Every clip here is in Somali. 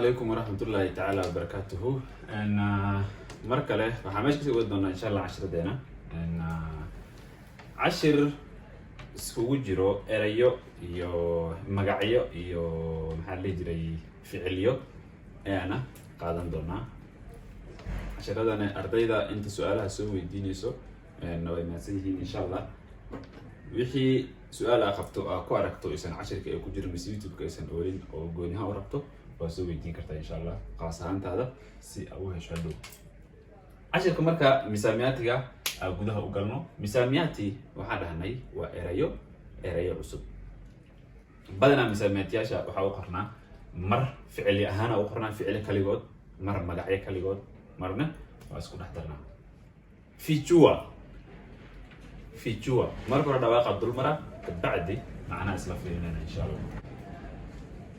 عليكم ورحمة الله تعالى وبركاته. أنا مركله وحماش كسي ودنا إن شاء الله 10 دينا. أنا 10 سووا جرو إريو يو مقعيو يو محلي جري فعليو. أنا قادم دونا. 10 دنا أرضيدا أنت سؤالها سوي ديني سو. نوي ناسيه إن شاء الله. وحي سؤال أخذته كواركتو إنسان 10 كي يكون جرم يوتيوب كإنسان أولين أو جونها وربطه. واسوي دين كرتا إن شاء الله قاسان هذا سي أوه شهدو عشان كمركا مسامياتي أقولها أقولنا مسامياتي واحد هني وإريو عصب بدنا مسامياتي أشياء وحاوقرنا مر فعلي أهانا وقرنا فعلي كليجود مر مقعي كليجود مرنا واسكون احترنا في جوا مر كنا دواقع الدول مرة بعدي معنا إسلافينا إن شاء الله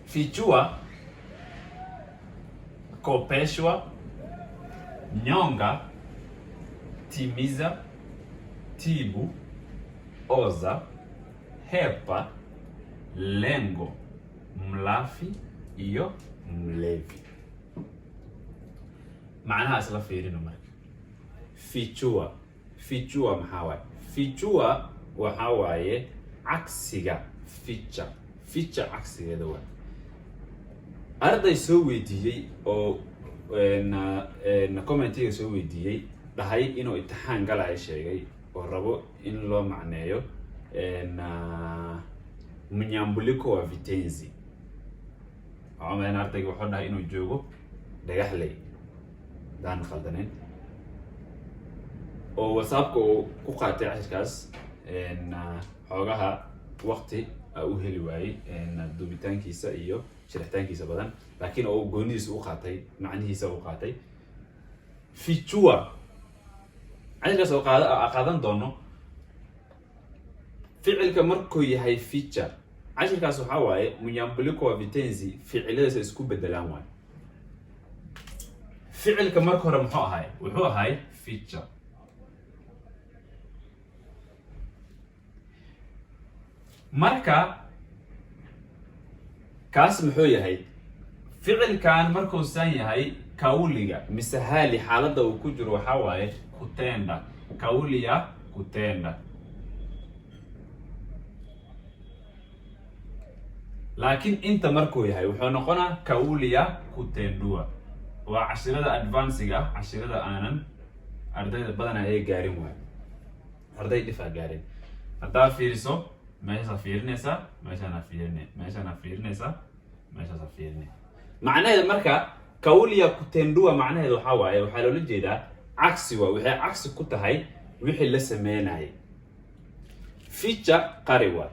في جوا Kopeshwa, Nyonga, Timiza, Tibu, Oza, Hepa, Lengo, Mlafi, iyo Mlevi. معناها أصلا فيرين ومرك. فيتشوا محاوي. فيتشوا وحاوي عكسية فيتشا عكسية دوت. أرضي سوي دي أو كومنتي سوي دي لهاي إنه امتحان قال عايش شيء وربو إن لو معناه إن من يمبلكوا وفيتنزي عم أنا أرتقي وحنا إنه يجوجو دجاحلي دان خلدنين أو وسابكو كقطع عشكاس إن حاجها وقتي أو هلواي إن دوبيتان كيسا إيو شرحتان كيسا بدن لكن أو جونيس وقاتي معنيه سوقاتي في جوا عندك سوقات أقادن دونه فعل كمركو يهاي فيتشر عشان كاسو حواي من يمبلكوا بتنزي فعله سيسكو بدلان واي فعل كمركو رمحو هاي وحو هاي فيتشر marka kaas muxuu yahay ficilkan markuu san yahay kauliga misahali xaaladda uu ku jiro waxa waaye kutenda kauliya kutenda laakiin inta markuu yahay wuxuu noqonaa kauliya kutendua waa cashirada advanced cashirada aanan ardayda badan ay gaarin waay arday dhifa gaarin hadaa fiiriso ماشي فيرنسا ماشي أنا فيرني معناه إذا مركا كوليا كتندوا معناه إذا حواي وحلو الجيدا عكسي وحي عكس كنت هاي وحي لسه مينا هاي فيتشا قريوا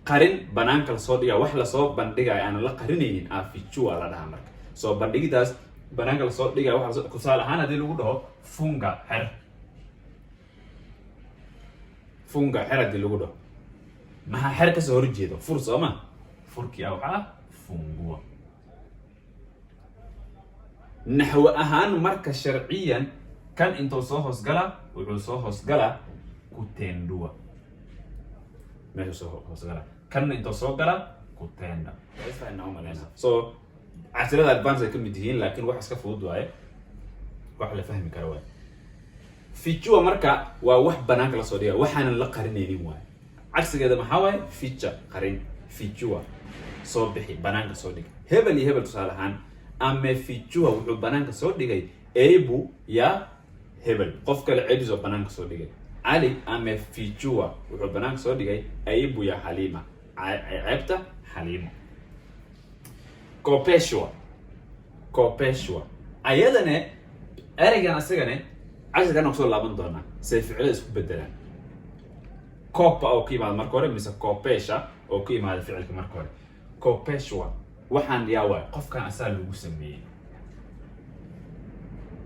قرن بنانك الصودية وحلا صوب بندقة أنا لا قرنين فيتشوا على ده مركا صوب بندقة داس بنانك الصودية وحلا كسال هانا دي لو ده فونغا حر دي لو ده ما حركة سهرجيده فرصة ما فركي أو فنجوا نحو أهان مركز شرعيا كان انتو صوهوس قلا وعصوهوس قلا كتندوا ما هو صوهوس قلا كان انتو صوه قلا كتندا كيف إنهم علينا عسيرة الأدفانس يكون مدهين لكن واحد سكفود واي واحد لفهم كرواي في جوا مركا وواحد بناك لصوديا وحنا لقرنيني واي عكس كده محاوي فيتشا قرين فيتشوا صوبحي بنانك صودق هبل تصالحان أما فيتشوا وحو بنانك صودق أيبو يا هبل قفك العجز بنانك صودق علي أما فيتشوا وحو بنانك صودق أيبو يا حليمة عيبتا حليمة كوبيشوا أيضا أرجع نسجنه عشان كانوا صور لابن دونا سيفعل اسمه بدلان كوبا أو كيما المركوري مثل كوبيشا أو كيما هذا الفعل كمركوري كوبيشوا وحن ياوي قف كان أسأل له مسميه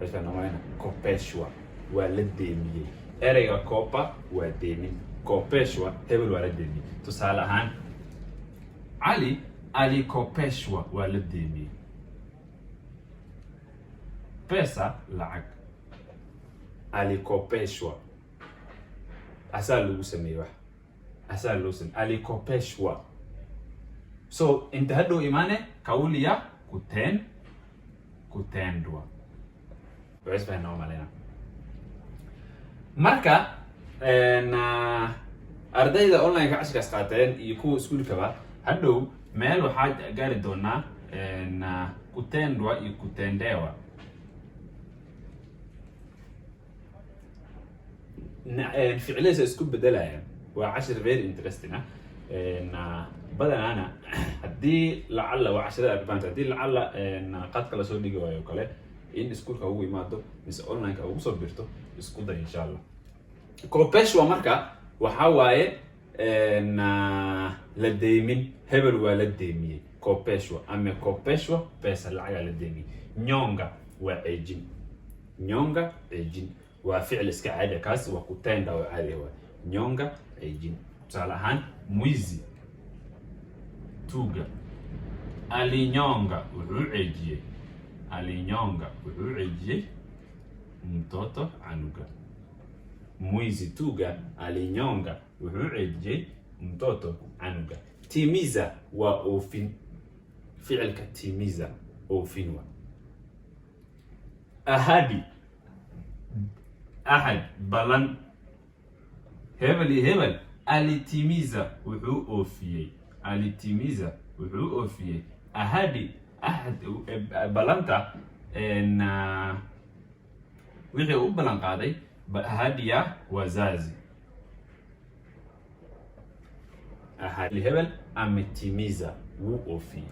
بس أنا وين كوبيشوا ولديمي إريغا كوبا وديمي كوبيشوا هبل ولديمي تسأل هان علي كوبيشوا ولديمي بيسا لعق علي كوبيشوا أسأل له سميه واحد أسأل له سميه alikopeshwa so انت هدو إيمانه كوليا كتين kutendwa. Ways fahanaa malena. Marka ardayda online ka cashirkaas qaateen iyo kuwa iskuulkaba hadhow meel waxaa gaari doonaa kutendwa iyo kutendewa. ficilada isku bedelayaan waa cashir very interesting badanaana haddii lacala waa cashirada advance haddii lacala qadka la soo dhigi waayo kale in iskuulka ugu imaado mise online-ka ugu soo birto isku day insha Allah. Kopeshwa marka waxa waaye la deemin hebel waa la deemiyey kopeshwa ama kopeshwa pesa lacag la deemiyey. Nyonga waa ceejin. Nyonga ceejin waa ficil iska caadi kaas waa kutenda oo caadi ah. Nyonga ceejin. Tusaale ahaan mwizi tuga alinyonga wuxuu ceejiyey. Alinyonga wuxuu ceejiyey mtoto anuga. Mwizi tuga alinyonga wuxuu ceejiyey mtoto anuga. Timiza waa oofin. Ficilka timiza oofin waa. Ahadi ahad balan. Hebel alitimiza wuxuu oofiyey. Alitimiza wuxuu oofiyey. Ahadi ahad balanta wixii u balan qaaday ahadiya wazazi. Ahadi hebel ametimiza wuu oofiyey.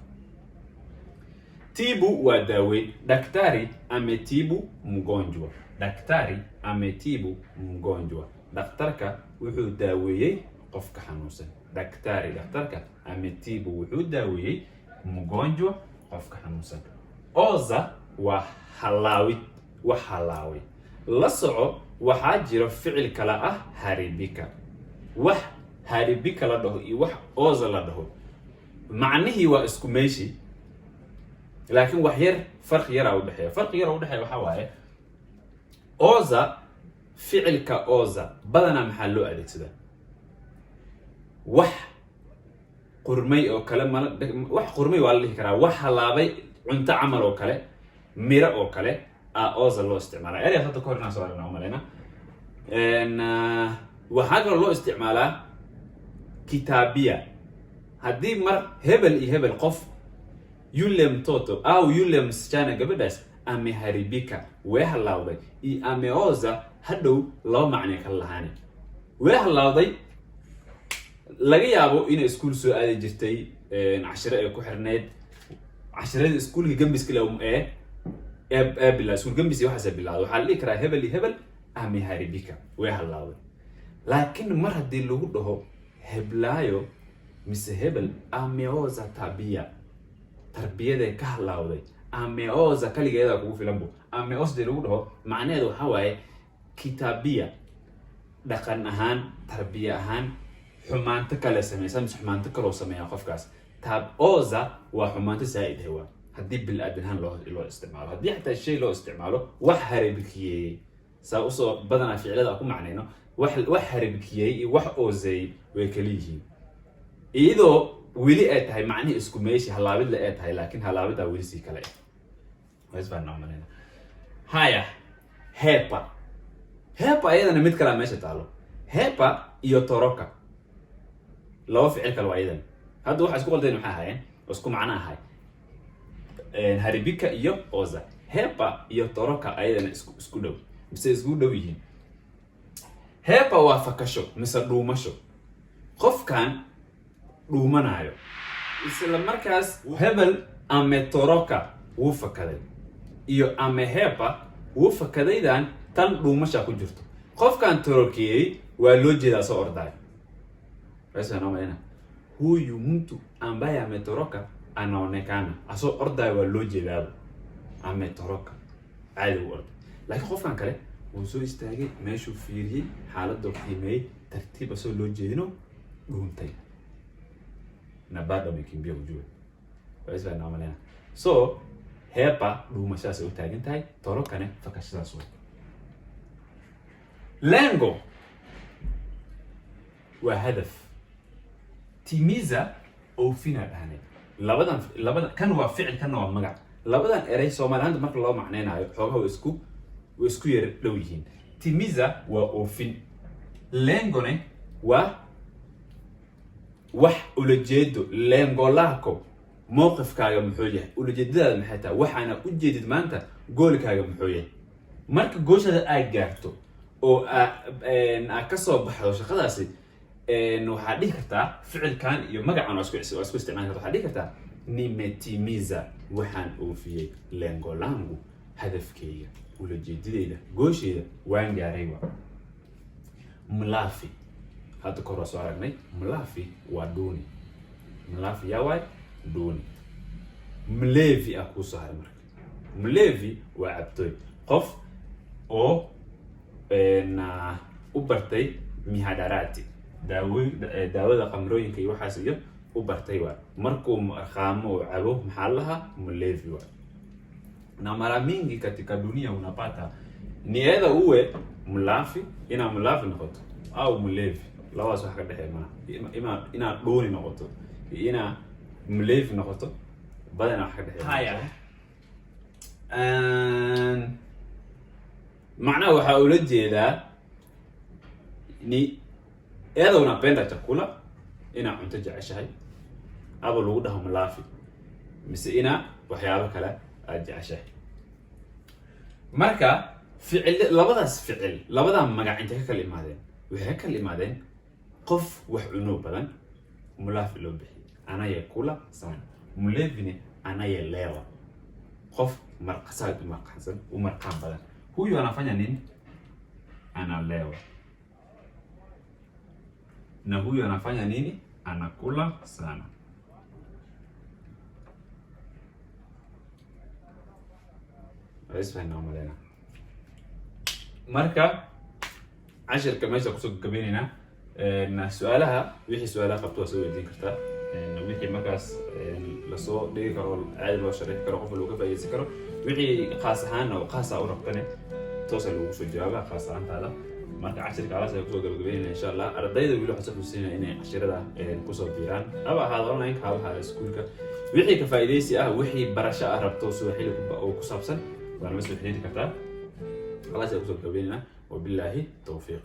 Tibu waa daaweyn. Daktari ametibu mgonjwa. Daktari ametibu mgonjwa. Daktarka wuxuu daaweeyey qofka xanuunsan. Daktarka ametibu wuxuu daaweeyey mgonjwa qofka xanuunsan. Oza waa halaawid. Wax halaaway. La soco waxaa jira ficil kala ah haribika. Wax haribika la dhaho iyo wax oza la dhaho macnihii waa isku meeshi laakiin wax yar farq yar u dhaxeeyo. Farq yar u dhaxeeyo waxa waaye oza ficilka oza badana maxaa loo adeegsadaa wax qurmay oo kale wax qurmay waa la dhihi karaa wax halaabay cunto camal oo kale mira oo kale oza loo isticmaalaa. Ereyga hadda ka hor inaan soo aragna u maleyna waxaa kaloo loo isticmaalaa kitabiya. haddii mar hebel iyo hebel qof yule mtoto au yule msichana gabadhaas ameharibika way halawday iyo ameoza hadhow laba macne kala lahaani. way halawday laga yaabo in iskuul soo aadi jirtay cashiro ay ku xirneed cashirada iskuulka gambiska ee bilaa iskuul gambis iyo waxa bilaado waxa la dhigi karaa hebel iyo hebel ameharibika way halawday. laakiin mar haddii lagu dhaho heblaayo mise hebel ameoza tabia tarbiyada ka halawday ameoza kaligeeda kugu filan buu ameoza lagu dhaho macnaheedu waxa waaye kitabia dhaqan ahaan tarbiya ahaan xumaanto kale sameeyay mise xumaanto kale oo sameeya qofkaas. oza waa xumaanto saa'id ah haddii bil aadanahan loo isticmaalo. haddii xataa shay loo isticmaalo wax haribikiyay saa u soo badana ficilada ku macnayno wax haribikiyay iyo wax oozay way kala yihiin iyadoo wili ay tahay macni isku meeshi halaabid la ay tahay laakiin halaabida wili si kale ways baan noqonayna. haya hepa ayadana mid kala meesha taalo. Hepa iyo toroka laba ficil kale waa ayadan. hadda waxa isku qaldeen waxa ahaayeen isku macna ahay haribika iyo oza. Hepa iyo toroka ayadana isku dhow mise isku dhow yihiin. Hepa waa fakasho mise dhuumasho. qofkan dhuumanayo isla markaas hebel ame toroka wuu fakaday iyo ame hepa wuu fakadaydan tan dhuumasha ku jirto. qofkan torokiyay waa loo jeedaa soo orday. Basi naomba huyu mtu ambaye ametoroka anaonekana asoo orday waa loo jeedaa ametoroka caadi u orday. laakiin qofkan kale wuu soo istaagay meeshuu fiiriyay xaaladda qiimeeyay tartiib asoo loo jeedino dhuuntay na bado amekimbia ujue. Basi naomba so hepa dhuumashaas u taagan tahay torokane fakashadaas way. lengo waa hadaf. timiza oofina dhahane labadan kan waa ficil kan waa magac. labadan eray Soomaaliland marka loo macneynayo xoogaha isku yar dhow yihiin. Timiza waa oofin, lengone waa wax ulajeedo, lengo lako mowqifkaaga muxuu yahay, ulajeedadaada maxay tahay, waxaana u jeedid maanta goolkaaga muxuu yahay. marka gooshada ay gaarto oo ka soo baxdo shaqadaasi waxaa dhihi kartaa ficilkan iyo magacan oo isku isticmaali kartaa. waxaa dhihi kartaa nimetimiza, waxaan oofiyey lengo langu, hadafkeyga, ulajeedadeyda, goosheyda waan gaaray. Mlafi, hadda kor soo aragnay, mlafi waa dooni. Mlafi yaa waay dooni. Mlevi ah ku soo haray marka. Mlevi waa cabtooy, qof oo u bartay mihadarati, daawada qamrooyinka iyo waxaas iyo u bartay waa. markuu qaamo oo cabo maxaa lahaa mlevi waa. Na mara mingi katika dunia unapata ni either uwe mlafi, ina mlafi noqoto au mlevi, labaas wax ka dhaxay ma ina dooni noqoto ina mlevi noqoto, badana wax ka dhaxay. haya macnaha waxa ula jeedaa ni either unapenda chakula, ina cunto jeceshahay, aba lagu dhaho mlafi, mise ina waxyaabo kale aad jeceshahay. marka labadaas ficil, labada magac inta ka kala imaadeen, waxay ka kala imaadeen qof wax cuno badan, mlafi loo bixiyay, anayekula sana. Mlevine anayelewa, qof marqasaad u marqaan badan. Huyu anafanya nini? Analewa. Na huyu anafanya nini? Anakula sana. Isfahan namalena. marka cashirka meesha kusoo gabeynayna su'aalaha wixii su'aalaha qabto soo weydiin kartaa, wixii markaas la soo dhigi karo caadi loo sharixi karo, qof lagu faa'iideysan karo, wixii qaas ahaan oo qaas ah u rabtane toos lagu soo jawaaba qaas ahaantaada. marka cashirka alaas ay kusoo gabagabeynayna insha Allah. ardayda wili waxaan soo xusinayna inay cashirada kusoo biiraan, aba ahaado online ka aba ahaado iskuulka, wixii ka faa'iideysi ah, wixii barasho ah rabto soo xili ku saabsan waa la soo xiriiri kartaa. خلاص يا أبو سلطان، وبالله توفيق.